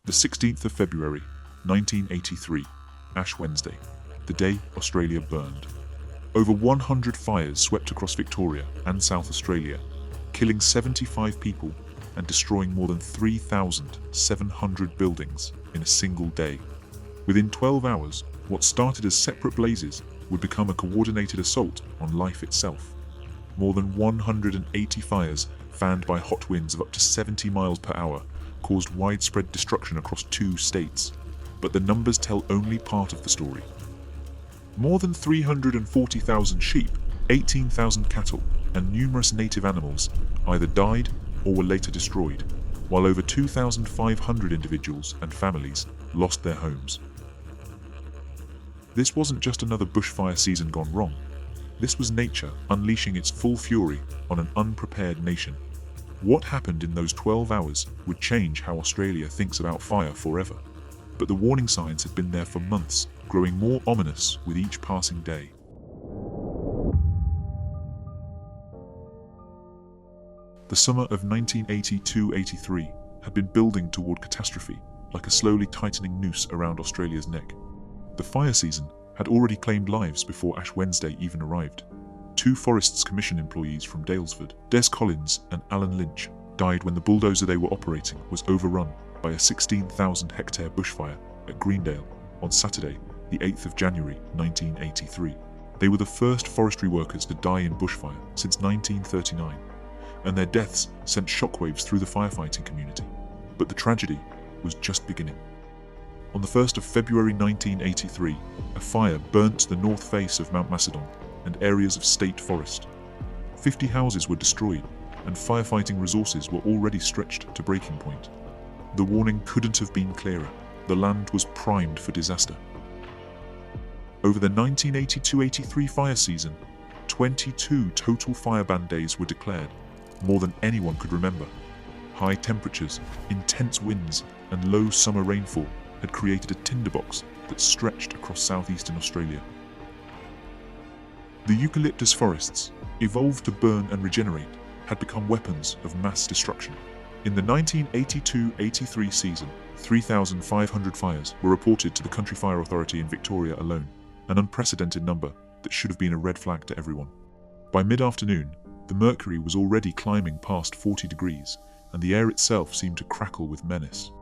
The 16th of February, 1983, Ash Wednesday, the day Australia burned. Over 100 fires swept across Victoria and South Australia, killing 75 people and destroying more than 3,700 buildings in a single day. Within 12 hours, what started as separate blazes would become a coordinated assault on life itself. More than 180 fires, fanned by hot winds of up to 70 miles per hour, caused widespread destruction across 2 states. But the numbers tell only part of the story. More than 340,000 sheep, 18,000 cattle, and numerous native animals either died or were later destroyed, while over 2,500 individuals and families lost their homes. This wasn't just another bushfire season gone wrong. This was nature unleashing its full fury on an unprepared nation. What happened in those 12 hours would change how Australia thinks about fire forever. But the warning signs had been there for months, growing more ominous with each passing day. The summer of 1982-83 had been building toward catastrophe, like a slowly tightening noose around Australia's neck. The fire season had already claimed lives before Ash Wednesday even arrived. 2 Forests Commission employees from Daylesford, Des Collins and Alan Lynch, died when the bulldozer they were operating was overrun by a 16,000-hectare bushfire at Greendale on Saturday, the 8th of January 1983. They were the first forestry workers to die in bushfire since 1939, and their deaths sent shockwaves through the firefighting community. But the tragedy was just beginning. On the 1st of February 1983, a fire burnt the north face of Mount Macedon and areas of state forest. 50 houses were destroyed, and firefighting resources were already stretched to breaking point. The warning couldn't have been clearer. The land was primed for disaster. Over the 1982-83 fire season, 22 total fire ban days were declared, more than anyone could remember. High temperatures, intense winds, and low summer rainfall had created a tinderbox that stretched across southeastern Australia. The eucalyptus forests, evolved to burn and regenerate, had become weapons of mass destruction. In the 1982-83 season, 3,500 fires were reported to the Country Fire Authority in Victoria alone, an unprecedented number that should have been a red flag to everyone. By mid-afternoon, the mercury was already climbing past 40 degrees, and the air itself seemed to crackle with menace.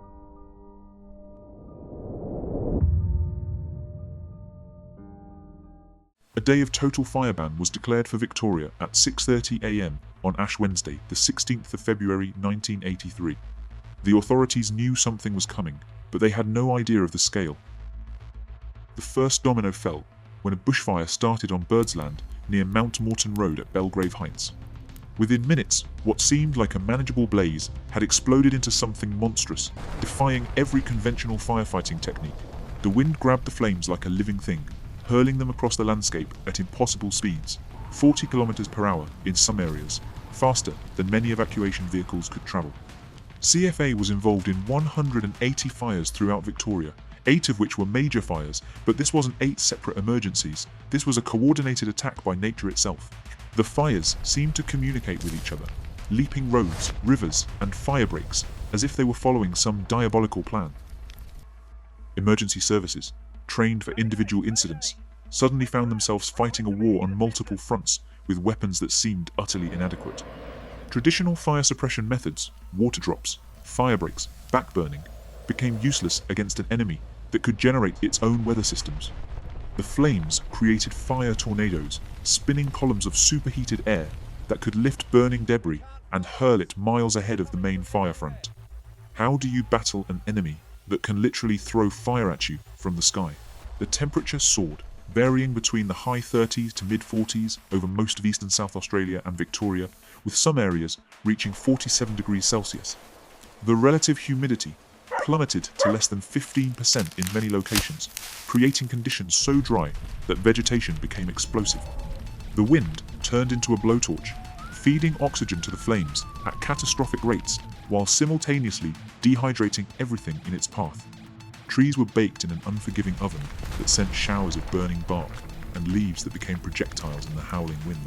A day of total fire ban was declared for Victoria at 6:30 a.m. on Ash Wednesday, the 16th of February 1983. The authorities knew something was coming, but they had no idea of the scale. The first domino fell when a bushfire started on Birdsland near Mount Morton Road at Belgrave Heights. Within minutes, what seemed like a manageable blaze had exploded into something monstrous, defying every conventional firefighting technique. The wind grabbed the flames like a living thing, hurling them across the landscape at impossible speeds, 40 kilometers per hour in some areas, faster than many evacuation vehicles could travel. CFA was involved in 180 fires throughout Victoria, 8 of which were major fires, but this wasn't 8 separate emergencies. This was a coordinated attack by nature itself. The fires seemed to communicate with each other, leaping roads, rivers, and fire breaks, as if they were following some diabolical plan. Emergency services, trained for individual incidents, suddenly found themselves fighting a war on multiple fronts with weapons that seemed utterly inadequate. Traditional fire suppression methods, water drops, fire breaks, backburning, became useless against an enemy that could generate its own weather systems. The flames created fire tornadoes, spinning columns of superheated air that could lift burning debris and hurl it miles ahead of the main fire front. How do you battle an enemy that can literally throw fire at you from the sky? The temperature soared, varying between the high 30s to mid 40s over most of eastern South Australia and Victoria, with some areas reaching 47 degrees Celsius. The relative humidity plummeted to less than 15% in many locations, creating conditions so dry that vegetation became explosive. The wind turned into a blowtorch, feeding oxygen to the flames at catastrophic rates, while simultaneously dehydrating everything in its path. Trees were baked in an unforgiving oven that sent showers of burning bark and leaves that became projectiles in the howling wind.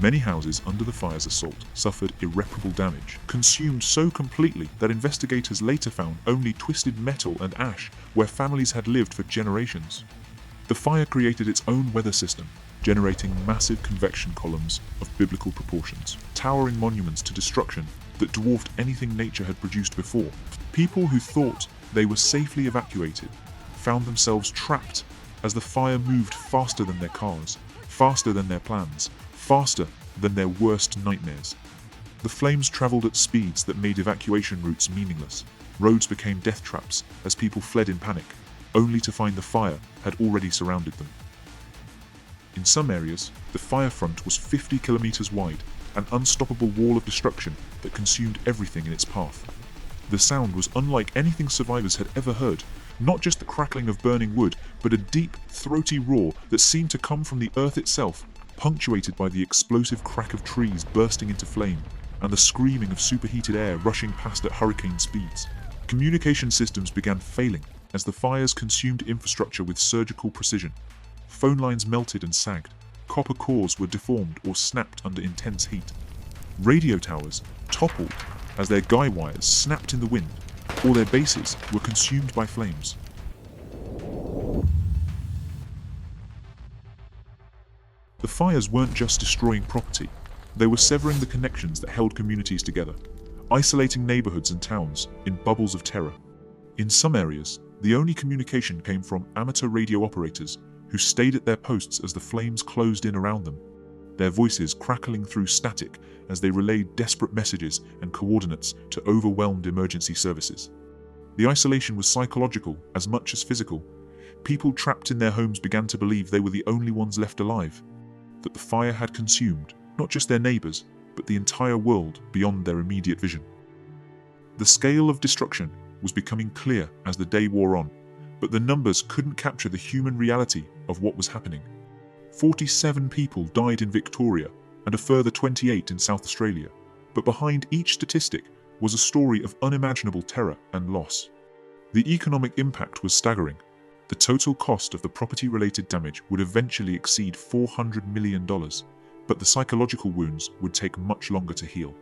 Many houses under the fire's assault suffered irreparable damage, consumed so completely that investigators later found only twisted metal and ash where families had lived for generations. The fire created its own weather system, generating massive convection columns of biblical proportions, towering monuments to destruction that dwarfed anything nature had produced before. People who thought they were safely evacuated found themselves trapped as the fire moved faster than their cars, faster than their plans, faster than their worst nightmares. The flames traveled at speeds that made evacuation routes meaningless. Roads became death traps as people fled in panic, only to find the fire had already surrounded them. In some areas, the fire front was 50 kilometers wide, an unstoppable wall of destruction that consumed everything in its path. The sound was unlike anything survivors had ever heard, not just the crackling of burning wood, but a deep, throaty roar that seemed to come from the earth itself, punctuated by the explosive crack of trees bursting into flame and the screaming of superheated air rushing past at hurricane speeds. Communication systems began failing as the fires consumed infrastructure with surgical precision. Phone lines melted and sagged, copper cores were deformed or snapped under intense heat. Radio towers toppled as their guy wires snapped in the wind, or their bases were consumed by flames. The fires weren't just destroying property, they were severing the connections that held communities together, isolating neighborhoods and towns in bubbles of terror. In some areas, the only communication came from amateur radio operators who stayed at their posts as the flames closed in around them, their voices crackling through static as they relayed desperate messages and coordinates to overwhelmed emergency services. The isolation was psychological as much as physical. People trapped in their homes began to believe they were the only ones left alive, that the fire had consumed not just their neighbors, but the entire world beyond their immediate vision. The scale of destruction was becoming clear as the day wore on, but the numbers couldn't capture the human reality of what was happening. 47 people died in Victoria and a further 28 in South Australia, but behind each statistic was a story of unimaginable terror and loss. The economic impact was staggering. The total cost of the property-related damage would eventually exceed $400 million, but the psychological wounds would take much longer to heal.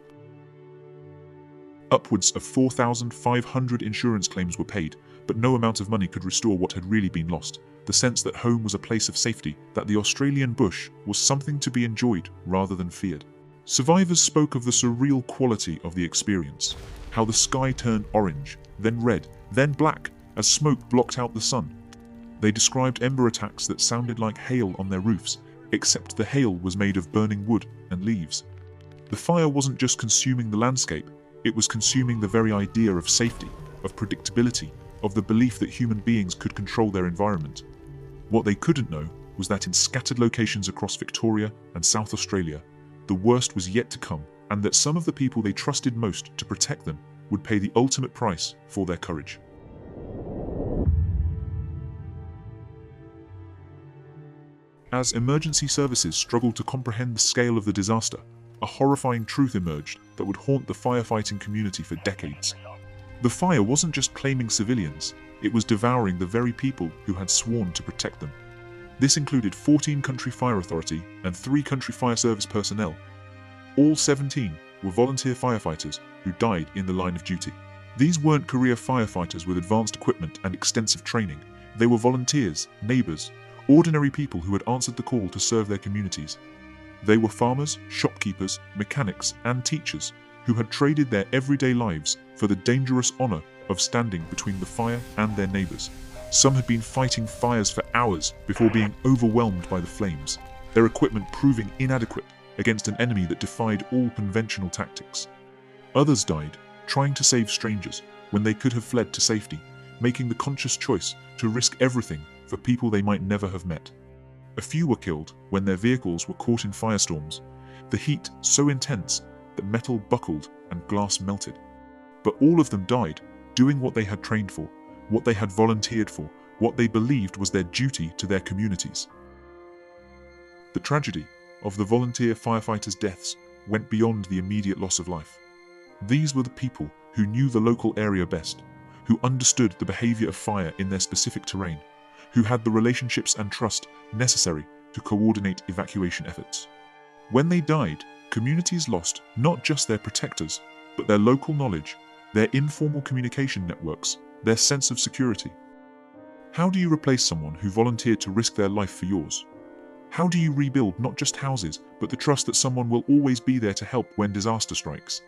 Upwards of 4,500 insurance claims were paid, but no amount of money could restore what had really been lost, the sense that home was a place of safety, that the Australian bush was something to be enjoyed rather than feared. Survivors spoke of the surreal quality of the experience, how the sky turned orange, then red, then black, as smoke blocked out the sun. They described ember attacks that sounded like hail on their roofs, except the hail was made of burning wood and leaves. The fire wasn't just consuming the landscape, it was consuming the very idea of safety, of predictability, of the belief that human beings could control their environment. What they couldn't know was that in scattered locations across Victoria and South Australia, the worst was yet to come, and that some of the people they trusted most to protect them would pay the ultimate price for their courage. As emergency services struggled to comprehend the scale of the disaster, a horrifying truth emerged that would haunt the firefighting community for decades. The fire wasn't just claiming civilians, it was devouring the very people who had sworn to protect them. This included 14 country fire authority and 3 country fire service personnel. All 17 were volunteer firefighters who died in the line of duty. These weren't career firefighters with advanced equipment and extensive training. They were volunteers, neighbors, ordinary people who had answered the call to serve their communities. They were farmers, shopkeepers, mechanics, and teachers who had traded their everyday lives for the dangerous honor of standing between the fire and their neighbors. Some had been fighting fires for hours before being overwhelmed by the flames, their equipment proving inadequate against an enemy that defied all conventional tactics. Others died trying to save strangers when they could have fled to safety, making the conscious choice to risk everything for people they might never have met. A few were killed when their vehicles were caught in firestorms, the heat so intense that metal buckled and glass melted. But all of them died doing what they had trained for, what they had volunteered for, what they believed was their duty to their communities. The tragedy of the volunteer firefighters' deaths went beyond the immediate loss of life. These were the people who knew the local area best, who understood the behavior of fire in their specific terrain, who had the relationships and trust necessary to coordinate evacuation efforts. When they died, communities lost not just their protectors, but their local knowledge, their informal communication networks, their sense of security. How do you replace someone who volunteered to risk their life for yours? How do you rebuild not just houses, but the trust that someone will always be there to help when disaster strikes?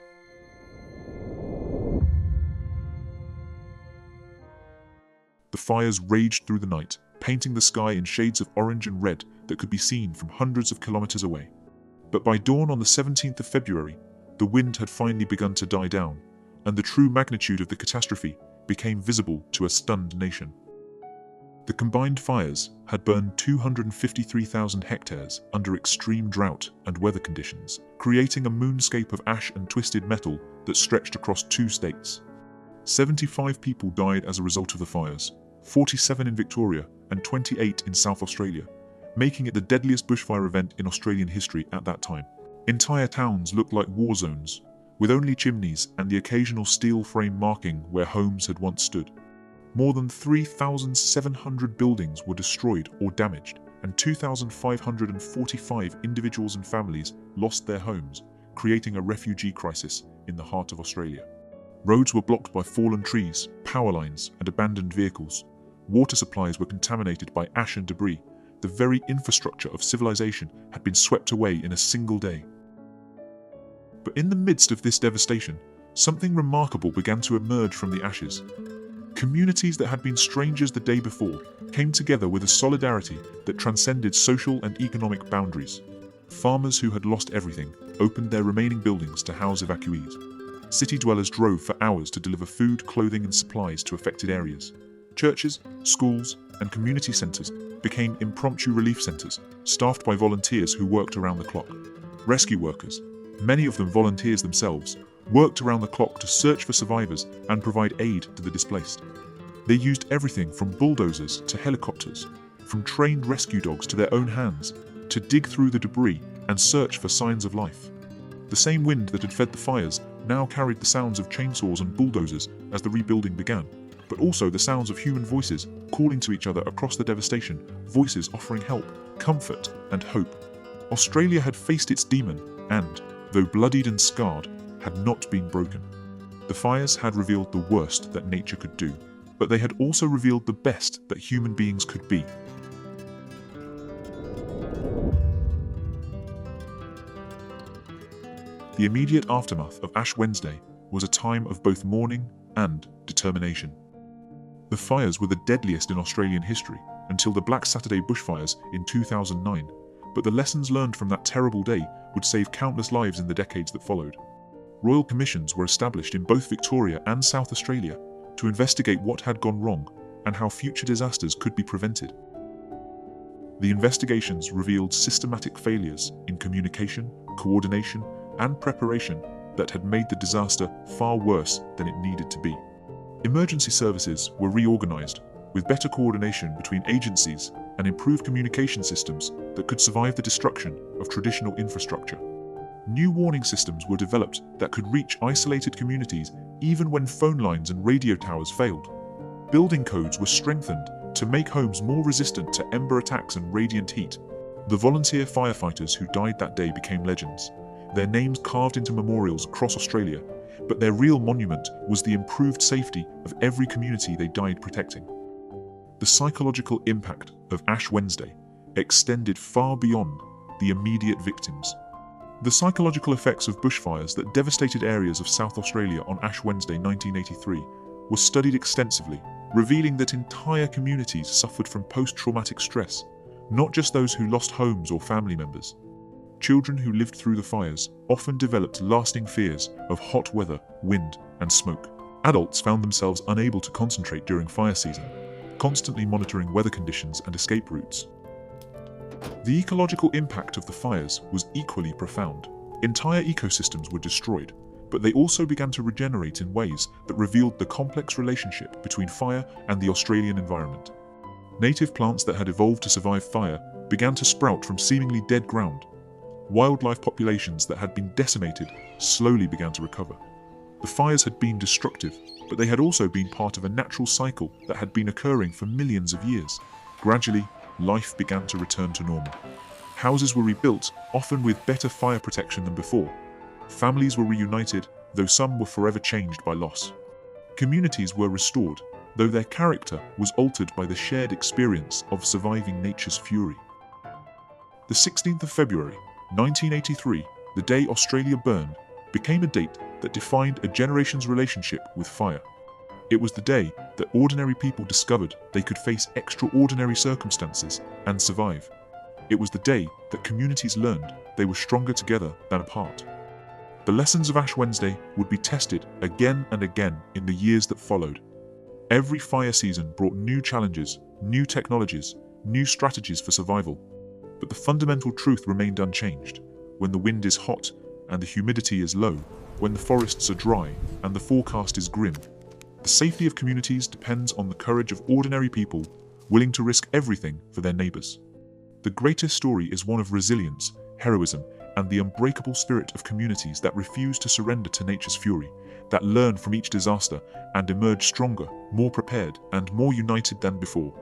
The fires raged through the night, painting the sky in shades of orange and red that could be seen from hundreds of kilometers away. But by dawn on the 17th of February, the wind had finally begun to die down, and the true magnitude of the catastrophe became visible to a stunned nation. The combined fires had burned 253,000 hectares under extreme drought and weather conditions, creating a moonscape of ash and twisted metal that stretched across 2 states. 75 people died as a result of the fires, 47 in Victoria and 28 in South Australia, making it the deadliest bushfire event in Australian history at that time. Entire towns looked like war zones, with only chimneys and the occasional steel frame marking where homes had once stood. More than 3,700 buildings were destroyed or damaged, and 2,545 individuals and families lost their homes, creating a refugee crisis in the heart of Australia. Roads were blocked by fallen trees, power lines, and abandoned vehicles. Water supplies were contaminated by ash and debris. The very infrastructure of civilization had been swept away in a single day. But in the midst of this devastation, something remarkable began to emerge from the ashes. Communities that had been strangers the day before came together with a solidarity that transcended social and economic boundaries. Farmers who had lost everything opened their remaining buildings to house evacuees. City dwellers drove for hours to deliver food, clothing, and supplies to affected areas. Churches, schools, and community centers became impromptu relief centers, staffed by volunteers who worked around the clock. Rescue workers, many of them volunteers themselves, worked around the clock to search for survivors and provide aid to the displaced. They used everything from bulldozers to helicopters, from trained rescue dogs to their own hands, to dig through the debris and search for signs of life. The same wind that had fed the fires now carried the sounds of chainsaws and bulldozers as the rebuilding began, but also the sounds of human voices calling to each other across the devastation, voices offering help, comfort, and hope. Australia had faced its demon and, though bloodied and scarred, had not been broken. The fires had revealed the worst that nature could do, but they had also revealed the best that human beings could be. The immediate aftermath of Ash Wednesday was a time of both mourning and determination. The fires were the deadliest in Australian history until the Black Saturday bushfires in 2009, but the lessons learned from that terrible day would save countless lives in the decades that followed. Royal commissions were established in both Victoria and South Australia to investigate what had gone wrong and how future disasters could be prevented. The investigations revealed systematic failures in communication, coordination, and preparation that had made the disaster far worse than it needed to be. Emergency services were reorganized, with better coordination between agencies and improved communication systems that could survive the destruction of traditional infrastructure. New warning systems were developed that could reach isolated communities even when phone lines and radio towers failed. Building codes were strengthened to make homes more resistant to ember attacks and radiant heat. The volunteer firefighters who died that day became legends, their names carved into memorials across Australia, but their real monument was the improved safety of every community they died protecting. The psychological impact of Ash Wednesday extended far beyond the immediate victims. The psychological effects of bushfires that devastated areas of South Australia on Ash Wednesday 1983 were studied extensively, revealing that entire communities suffered from post-traumatic stress, not just those who lost homes or family members. Children who lived through the fires often developed lasting fears of hot weather, wind, and smoke. Adults found themselves unable to concentrate during fire season, constantly monitoring weather conditions and escape routes. The ecological impact of the fires was equally profound. Entire ecosystems were destroyed, but they also began to regenerate in ways that revealed the complex relationship between fire and the Australian environment. Native plants that had evolved to survive fire began to sprout from seemingly dead ground. Wildlife populations that had been decimated slowly began to recover. The fires had been destructive, but they had also been part of a natural cycle that had been occurring for millions of years. Gradually, life began to return to normal. Houses were rebuilt, often with better fire protection than before. Families were reunited, though some were forever changed by loss. Communities were restored, though their character was altered by the shared experience of surviving nature's fury. The 16th of February, 1983, the day Australia burned, became a date that defined a generation's relationship with fire. It was the day that ordinary people discovered they could face extraordinary circumstances and survive. It was the day that communities learned they were stronger together than apart. The lessons of Ash Wednesday would be tested again and again in the years that followed. Every fire season brought new challenges, new technologies, new strategies for survival. But the fundamental truth remained unchanged. When the wind is hot and the humidity is low, when the forests are dry and the forecast is grim, the safety of communities depends on the courage of ordinary people willing to risk everything for their neighbors. The greatest story is one of resilience, heroism, and the unbreakable spirit of communities that refuse to surrender to nature's fury, that learn from each disaster and emerge stronger, more prepared, and more united than before.